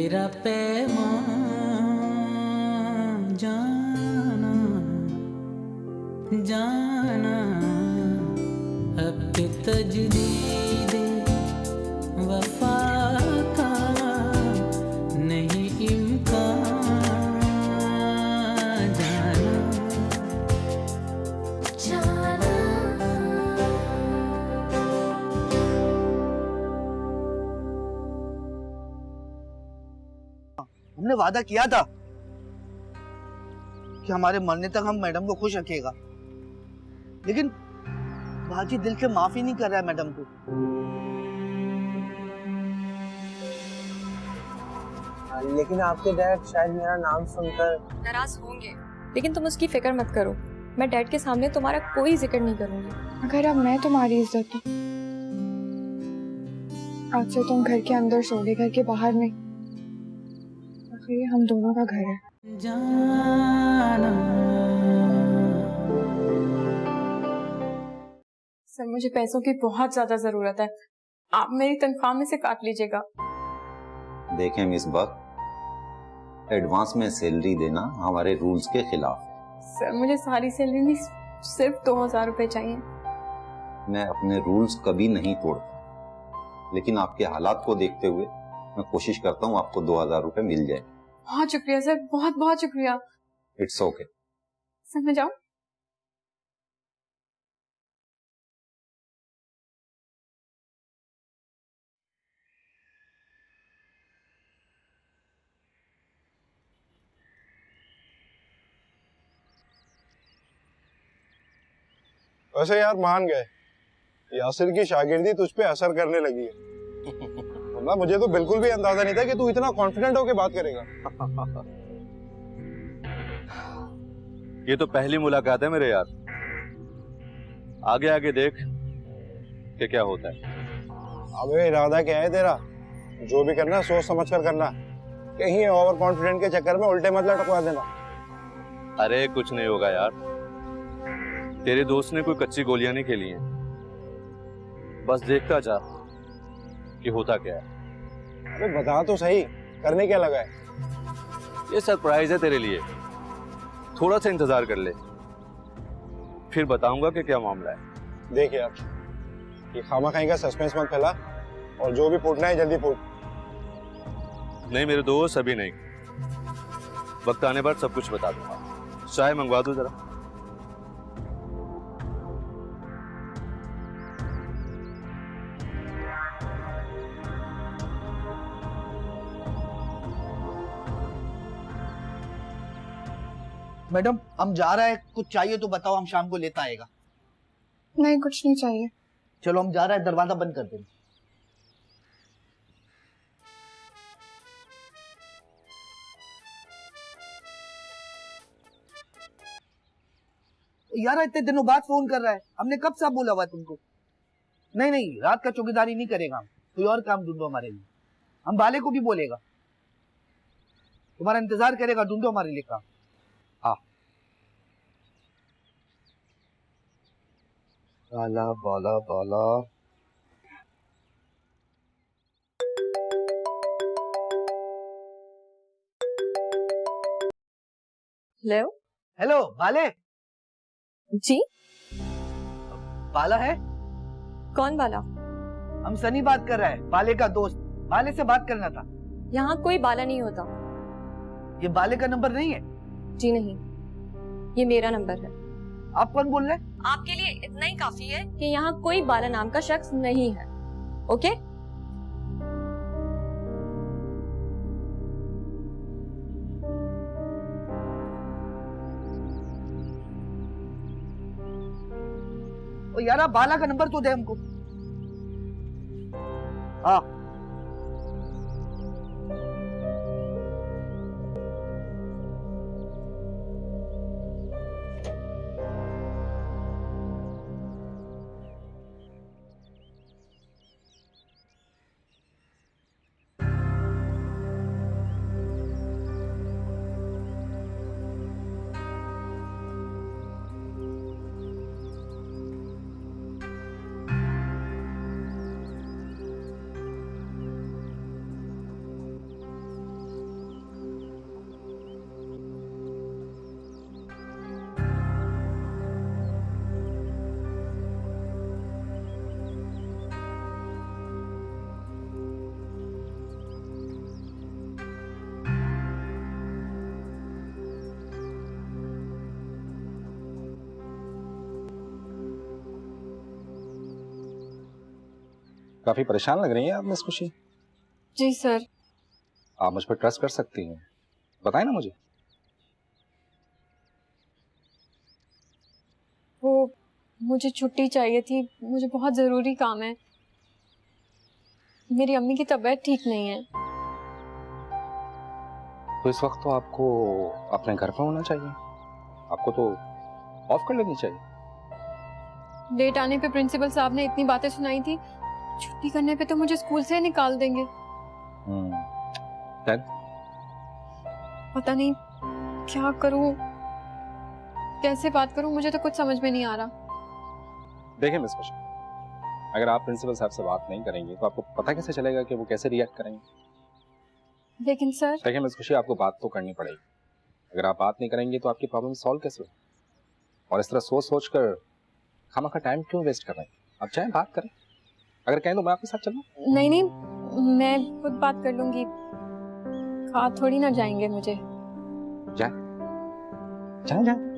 तेरा पैमान जाना जाना अब के तजदीद वफा का नहीं इम्कान जाना जाना। हमने वादा किया था कि हमारे मरने तक हम मैडम को खुश रखेगा, लेकिन बाजी दिल से माफी नहीं कर रहा है मैडम को। लेकिन आपके डैड शायद मेरा नाम सुनकर नाराज होंगे, लेकिन तुम उसकी फिक्र मत करो। मैं डैड के सामने तुम्हारा कोई जिक्र नहीं करूंगी। अगर अब मैं तुम्हारी इज्जत हूँ, आज से तुम घर के अंदर सोओगे, घर के बाहर नहीं। आखिर ये हम दोनों का घर है। जाना। सर मुझे पैसों की बहुत ज्यादा जरूरत है, आप मेरी तनख्वाह में से काट लीजिएगा। देखें मिस बक, एडवांस में सैलरी देना हमारे रूल्स के खिलाफ है। सर मुझे सारी सैलरी नहीं, सिर्फ 2000 रुपए चाहिए। मैं अपने रूल्स कभी नहीं तोड़ता, लेकिन आपके हालात को देखते हुए मैं कोशिश करता हूँ आपको 2000 रुपए मिल जाए। बहुत शुक्रिया सर, बहुत बहुत शुक्रिया। It's okay. सर मैं जाऊँ? वैसे यार मान गए, यासिर की शागिर्दी तुझ पे असर करने लगी है। वरना मुझे तो बिल्कुल भी अंदाजा नहीं था कि तू इतना कॉन्फिडेंट होके बात करेगा। ये तो पहली मुलाकात है मेरे यार, आगे आगे देख कि क्या होता है। अबे इरादा क्या है तेरा? जो भी करना सोच समझ कर करना, कहीं ओवर कॉन्फिडेंट के चक्कर में उल्टे मत लटकवा देना। अरे कुछ नहीं होगा यार, तेरे दोस्त ने कोई कच्ची गोलियां नहीं खेली हैं, बस देखता जा कि होता क्या है। अबे बता तो सही, करने क्या लगा है? ये सरप्राइज है तेरे लिए, थोड़ा सा इंतजार कर ले, फिर बताऊंगा कि क्या मामला है। देख यार, ये खामा खाई का सस्पेंस मत फैला, और जो भी फूटना है जल्दी फूट। नहीं मेरे दोस्त, अभी नहीं, वक्त आने पर सब कुछ बता दूंगा। चाय मंगवा दूं जरा? मैडम हम जा रहे हैं, कुछ चाहिए तो बताओ, हम शाम को लेता आएगा। नहीं कुछ नहीं चाहिए। चलो हम जा रहे हैं, दरवाजा बंद कर देना। यार इतने दिनों बाद फोन कर रहा है, हमने कब सा बोला हुआ तुमको? नहीं नहीं, रात का चौकीदारी नहीं करेगा, हम कोई और काम ढूंढो हमारे लिए। हम बाले को भी बोलेगा, तुम्हारा इंतजार करेगा, ढूंढो हमारे लिए काम। हाँ बाला बाला बाला। हेलो हेलो बाले। जी, बाला है? कौन वाला? हम सनी बात कर रहे हैं, बाले का दोस्त। बाले से बात करना था। यहाँ कोई बाला नहीं होता। ये बाले का नंबर नहीं है? जी नहीं, ये मेरा नंबर है। आप कौन बोल रहे हैं? आपके लिए इतना ही काफी है कि यहाँ कोई बाला नाम का शख्स नहीं है। ओके? ओ यार आप बाला का नंबर तो दे हमको। हाँ काफी परेशान लग रही हैं आप मिस खुशी। जी सर। आप मुझ पर ट्रस्ट कर सकती हैं, बताएं ना मुझे। वो मुझे छुट्टी चाहिए थी, मुझे बहुत ज़रूरी काम है। मेरी अम्मी की तबीयत ठीक नहीं है। तो इस वक्त तो आपको अपने घर पर होना चाहिए, आपको तो ऑफ कर लेनी चाहिए। लेट आने पे प्रिंसिपल साहब ने इतनी बातें सुनाई थी, छुट्टी करने पे तो मुझे स्कूल से निकाल देंगे। पता नहीं क्या करूं, कैसे बात करूं, मुझे तो कुछ समझ में नहीं आ रहा। देखिए मिस खुशी, अगर आप प्रिंसिपल साहब से बात नहीं करेंगे तो आपको पता कैसे चलेगा कि वो कैसे रिएक्ट करेंगे। लेकिन सर। देखिए मिस खुशी, आपको बात तो करनी पड़ेगी। अगर आप बात नहीं करेंगे तो आपकी प्रॉब्लम सॉल्व कैसे होगी। और इस तरह सोच सोच कर खामखा टाइम क्यों वेस्ट कर रहे हैं। आप चाहें बात करें, अगर कहें तो मैं आपके साथ चलूं। नहीं नहीं, मैं खुद बात कर लूंगी, कहा थोड़ी ना जाएंगे मुझे। जाए जाए जाए।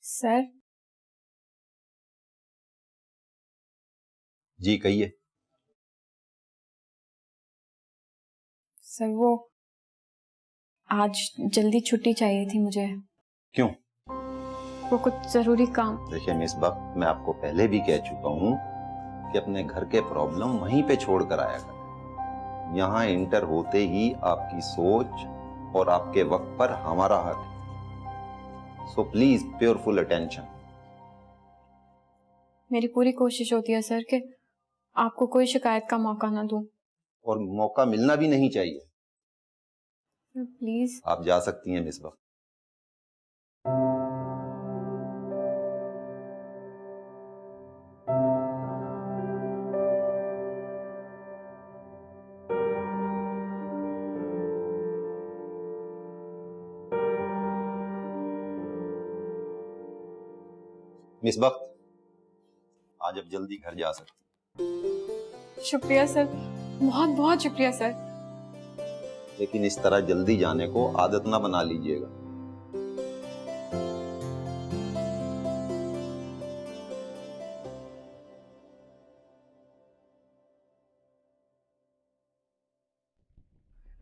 सर। जी कहिए। सर वो आज जल्दी छुट्टी चाहिए थी मुझे। क्यों? वो कुछ जरूरी काम। देखिए मिस बक, मैं आपको पहले भी कह चुका हूँ कि अपने घर के प्रॉब्लम वहीं पे छोड़ कर आया कर। यहाँ इंटर होते ही आपकी सोच और आपके वक्त पर हमारा हक है। So please pure full attention. मेरी पूरी कोशिश होती है सर कि आपको कोई शिकायत का मौका ना दूं। और मौका मिलना भी नहीं चाहिए। प्लीज। आप जा सकती हैं मिस बक। मिस बख्त, आज अब जल्दी घर जा सकती। शुक्रिया सर, बहुत बहुत शुक्रिया सर। लेकिन इस तरह जल्दी जाने को आदत ना बना लीजिएगा।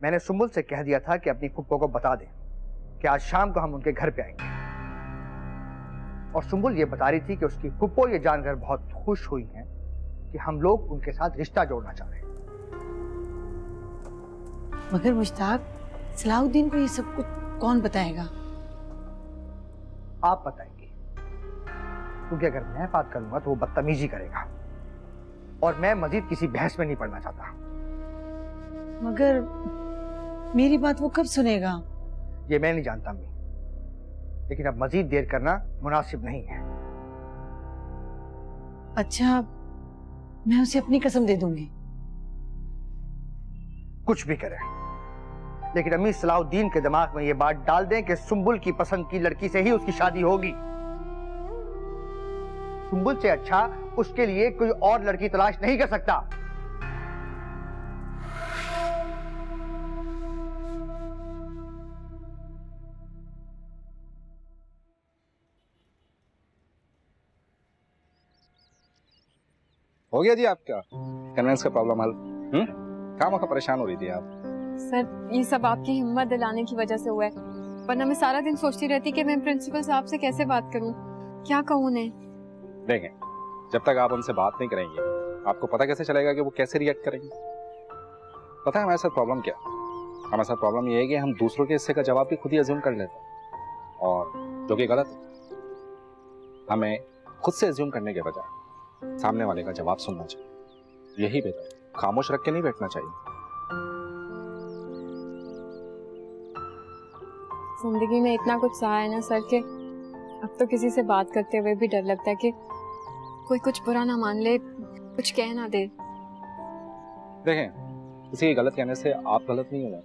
मैंने सुम्बुल से कह दिया था कि अपनी फुप्पो को बता दें कि आज शाम को हम उनके घर पे आएंगे। और सुम्बुल ये बता रही थी कि उसकी फुप्पो ये जानकर बहुत खुश हुई हैं कि हम लोग उनके साथ रिश्ता जोड़ना चाह रहे हैं। मगर मुश्ताक, सलाहुद्दीन को ये सब कुछ कौन बताएगा? आप बताएंगे, क्योंकि अगर मैं बात करूंगा तो वो बदतमीजी करेगा और मैं मजीद किसी बहस में नहीं पड़ना चाहता। मगर मेरी बात वो कब सुनेगा? ये मैं नहीं जानता अम्मी, लेकिन अब मजीद देर करना मुनासिब नहीं है। अच्छा, मैं उसे अपनी कसम दे दूंगी। कुछ भी करें, लेकिन अम्मी सलाहुद्दीन के दिमाग में ये बात डाल दें कि सुम्बुल की पसंद की लड़की से ही उसकी शादी होगी। सुम्बुल से अच्छा उसके लिए कोई और लड़की तलाश नहीं कर सकता। हो गया जी आपका कन्वेंस का प्रॉब्लम हल? काम का परेशान हो रही थी आप। सर ये सब आपकी हिम्मत दिलाने की वजह से हुआ है, वरना मैं सारा दिन सोचती रहती कि मैं प्रिंसिपल साहब से कैसे बात करूं, क्या कहूं उन्हें। देखें, जब तक आप उनसे बात नहीं करेंगे आपको पता कैसे चलेगा कि वो कैसे रिएक्ट करेंगे। पता है हमारे साथ प्रॉब्लम क्या? हमारे साथ प्रॉब्लम ये है कि हम दूसरों के हिस्से का जवाब भी खुद ही अज्यूम कर लेते हैं, और जो कि गलत है। हमें खुद से अज्यूम करने के बजाय सामने वाले का जवाब सुनना चाहिए, यही बेहतर है। खामोश रख के नहीं बैठना चाहिए। जिंदगी में इतना कुछ सहा है ना सर के अब तो किसी से बात करते हुए भी डर लगता है कि कोई कुछ बुरा ना मान ले, कुछ कह ना दे। देखें, किसी के गलत कहने से आप गलत नहीं हुए,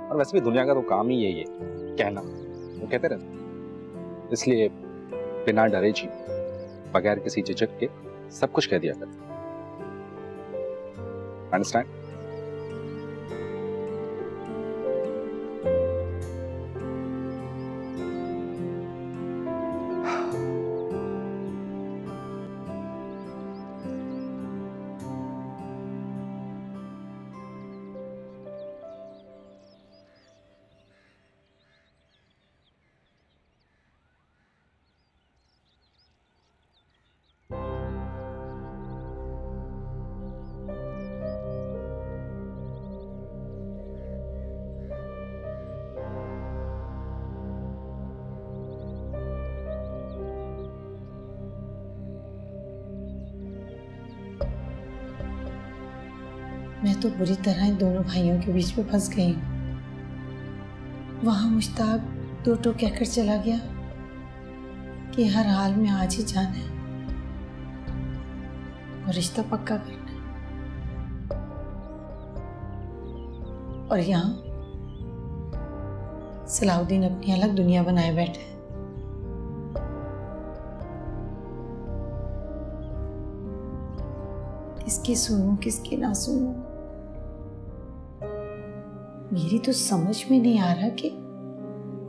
और वैसे भी दुनिया का तो काम ही यही है, कहना। वो कहते रहते, इसलिए बिना डरे जी, बगैर किसी झिझक के सब कुछ कह दिया करते। अंडरस्टैंड? मैं तो बुरी तरह इन दोनों भाइयों के बीच में फंस गई हूँ। वहां मुश्ताक दो टोक कहकर चला गया कि हर हाल में आज ही जाना है और रिश्ता पक्का करना है, और यहाँ सलाउद्दीन अपनी अलग दुनिया बनाए बैठे है। किसकी सुनूं किसकी ना सुनूं, मेरी तो समझ में नहीं आ रहा कि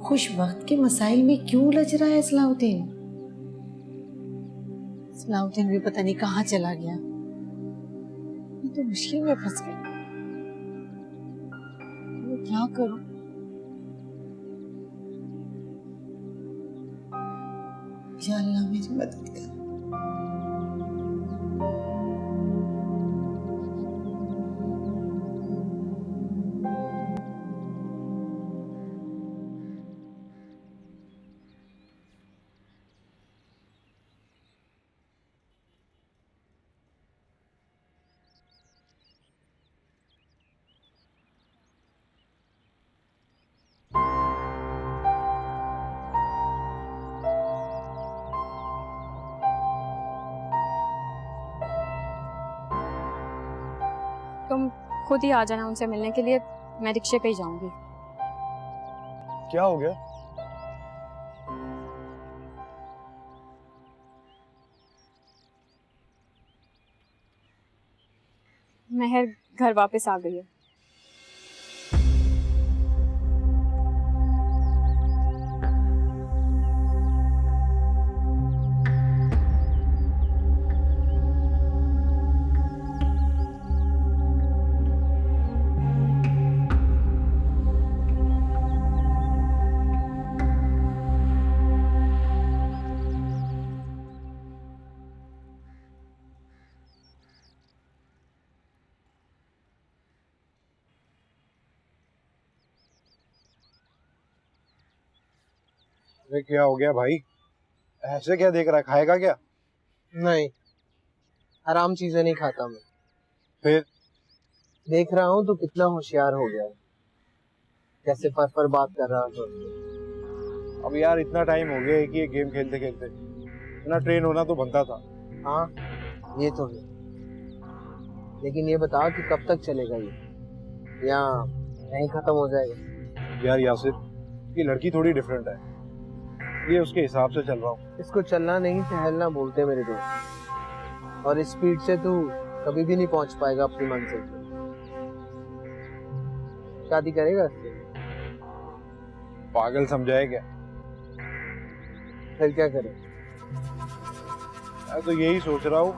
खुश वक्त के मसाइल में क्यों उलझ रहा है सलाउद्दीन। सलाउद्दीन भी पता नहीं कहाँ चला गया, मैं तो मुश्किल में फंस गई। मैं क्या करूं? या अल्लाह मेरी मदद कर। तुम खुद ही आ जाना उनसे मिलने के लिए, मैं रिक्शे पे ही जाऊंगी। क्या हो गया? महर घर वापस आ गई है। अरे क्या हो गया भाई? ऐसे क्या देख रहा है? खाएगा क्या? नहीं, हराम चीजें नहीं खाता मैं। फिर? देख रहा हूँ तो कितना होशियार हो गया है, कैसे फर बात कर रहा था। अब यार इतना टाइम हो गया है कि ये गेम खेलते खेलते, इतना ट्रेन होना तो बनता था। हाँ ये तो है, लेकिन ये बता कि कब तक चलेगा ये, या यहीं खत्म हो जाएगा? यार यासिर, ये लड़की थोड़ी डिफरेंट है, ये उसके हिसाब से चल रहा हूँ। इसको चलना नहीं टहलना बोलते मेरे दोस्त, और इस स्पीड से तू कभी भी नहीं पहुंच पाएगा अपनी मंजिल पे। शादी करेगा इससे? पागल समझाए क्या? फिर क्या करे? मैं तो यही सोच रहा हूँ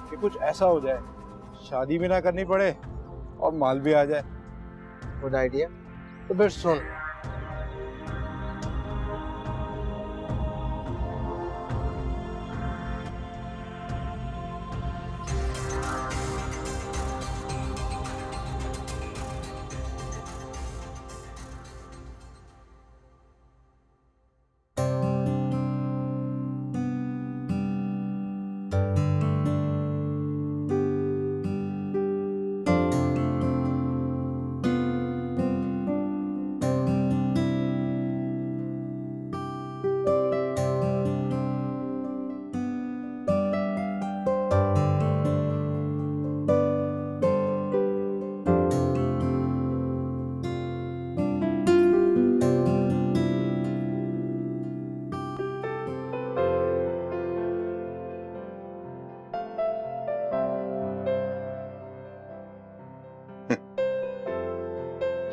कि कुछ ऐसा हो जाए, शादी भी ना करनी पड़े और माल भी आ जाए। Good idea. तो फिर सुन,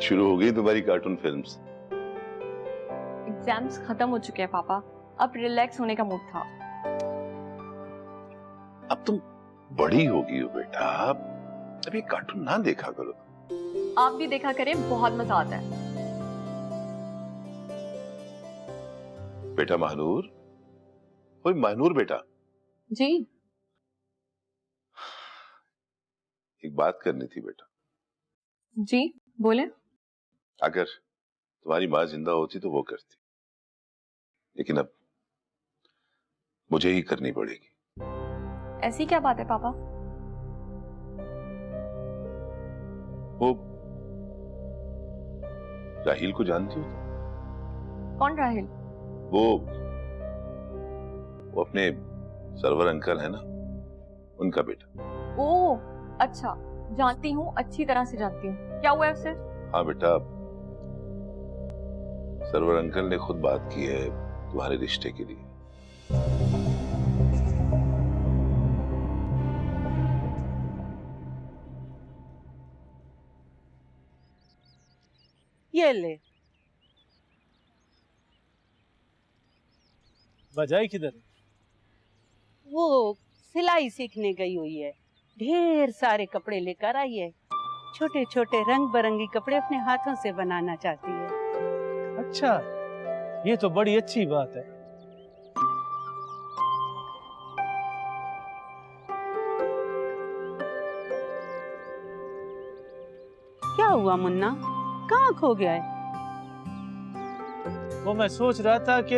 शुरू हो गई तुम्हारी कार्टून फिल्म्स। एग्जाम्स खत्म हो चुके हैं पापा, अब रिलैक्स होने का मूड था। अब तुम बड़ी होगी हो बेटा, अब ये कार्टून ना देखा करो। आप भी देखा करें, बहुत मजा आता है। बेटा महानूर, ओए महानूर बेटा, जी एक बात करनी थी बेटा। जी बोले। अगर तुम्हारी माँ जिंदा होती तो वो करती, लेकिन अब मुझे ही करनी पड़ेगी। ऐसी क्या बात है पापा? वो राहिल को जानती हो तुम? कौन राहिल? वो अपने सरवर अंकल है ना, उनका बेटा। ओ अच्छा, जानती हूँ, अच्छी तरह से जानती हूँ। क्या हुआ है उससे? हाँ बेटा, सरवर अंकल ने खुद बात की है तुम्हारे रिश्ते के लिए। ये ले। बजाई किधर? वो सिलाई सीखने गई हुई है, ढेर सारे कपड़े लेकर आई है। छोटे छोटे रंग बिरंगी कपड़े अपने हाथों से बनाना चाहती है। अच्छा, ये तो बड़ी अच्छी बात है। क्या हुआ मुन्ना, कहाँ खो गया है? वो मैं सोच रहा था कि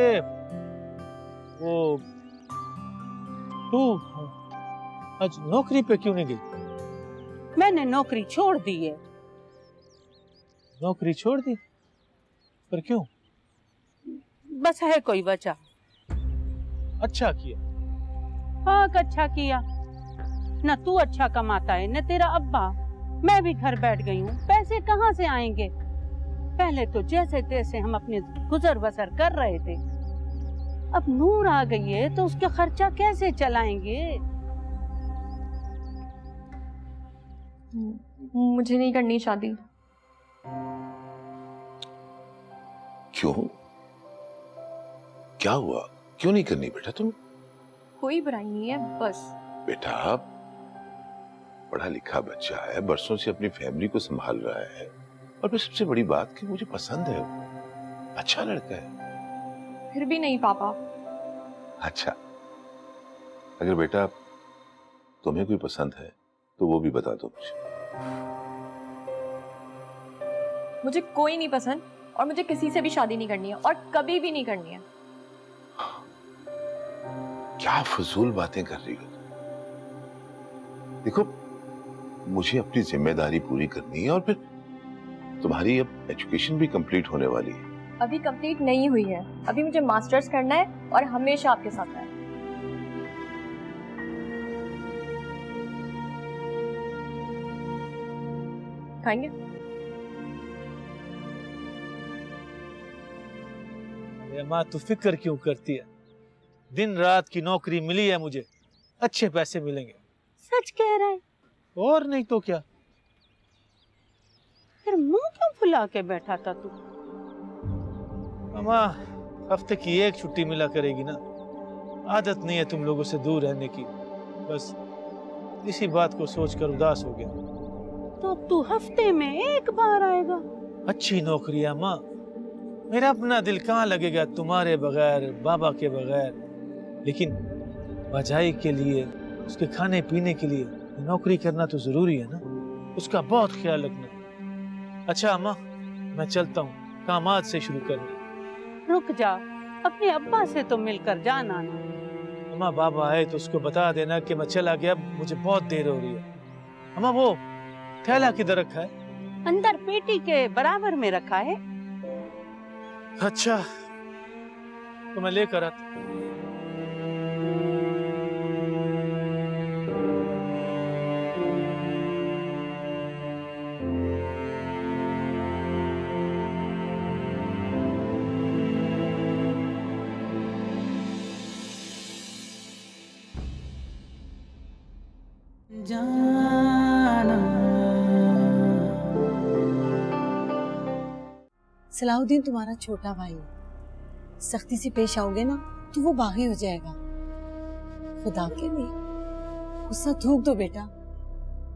वो तू आज नौकरी पे क्यों नहीं गई? मैंने नौकरी छोड़ दी है। नौकरी छोड़ दी? पर क्यों? बस है कोई वजह। अच्छा किया। हाँ अच्छा किया। न तू अच्छा कमाता है न तेरा अब्बा। मैं भी घर बैठ गई हूँ, पैसे कहाँ से आएंगे? पहले तो जैसे तैसे हम अपने गुजर बसर कर रहे थे, अब नूर आ गई है तो उसका खर्चा कैसे चलाएंगे? मुझे नहीं करनी शादी। क्यों? क्या हुआ? क्यों नहीं करनी बेटा तुम? कोई बुराई नहीं है, बस। बेटा पढ़ा लिखा बच्चा है, बरसों से अपनी फैमिली को संभाल रहा है, और फिर सबसे बड़ी बात कि मुझे पसंद है, वो अच्छा लड़का है। फिर भी नहीं पापा। अच्छा, अगर बेटा तुम्हें कोई पसंद है तो वो भी बता दो मुझे। मुझे कोई नहीं पसंद, और मुझे किसी से भी शादी नहीं करनी है, और कभी भी नहीं करनी है। क्या फजूल बातें कर रही हो? देखो, मुझे अपनी जिम्मेदारी पूरी करनी है, और फिर तुम्हारी अब एजुकेशन भी कंप्लीट होने वाली है। अभी कंप्लीट नहीं हुई है, अभी मुझे मास्टर्स करना है और हमेशा आपके साथ रहना है। खाएंगे? अरे माँ, तू फिक्र क्यों करती है? दिन रात की नौकरी मिली है मुझे, अच्छे पैसे मिलेंगे। सच कह रहा है? और नहीं तो क्या। फिर मुंह क्यों फुला के बैठा था तू? माँ, हफ्ते की एक छुट्टी मिला करेगी ना, आदत नहीं है तुम लोगों से दूर रहने की, बस इसी बात को सोचकर उदास हो गया। तो अब तू हफ्ते में एक बार आएगा? अच्छी नौकरी है माँ, मेरा अपना दिल कहाँ लगेगा तुम्हारे बगैर, बाबा के बगैर। लेकिन बजाई के लिए, उसके खाने पीने के लिए नौकरी करना तो जरूरी है ना, उसका बहुत ख्याल रखना। अच्छा अम्मा, मैं चलता हूँ, काम आज से शुरू करना। रुक जा, अपने अब्बा से तो मिलकर जाना ना। अम्मा, बाबा आए तो उसको बता देना कि मैं चला गया, मुझे बहुत देर हो रही है। अम्मा, वो थैला किधर रखा है? अंदर पेटी के बराबर में रखा है। अच्छा, तो मैं लेकर आता। जाना सलाहुद्दीन तुम्हारा छोटा भाई है, सख्ती से पेश आओगे ना तो वो बागी हो जाएगा। खुदा के लिए गुस्सा थूक दो बेटा,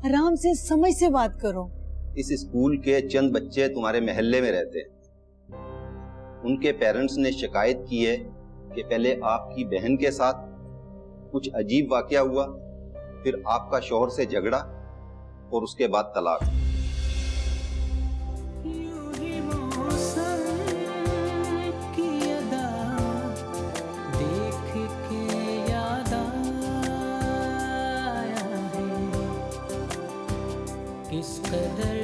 आराम से समझ से बात करो। इस स्कूल के चंद बच्चे तुम्हारे मोहल्ले में रहते हैं, उनके पेरेंट्स ने शिकायत की है कि पहले आपकी बहन के साथ कुछ अजीब वाकया हुआ, फिर आपका शौहर से झगड़ा और उसके बाद तलाक। किस कदर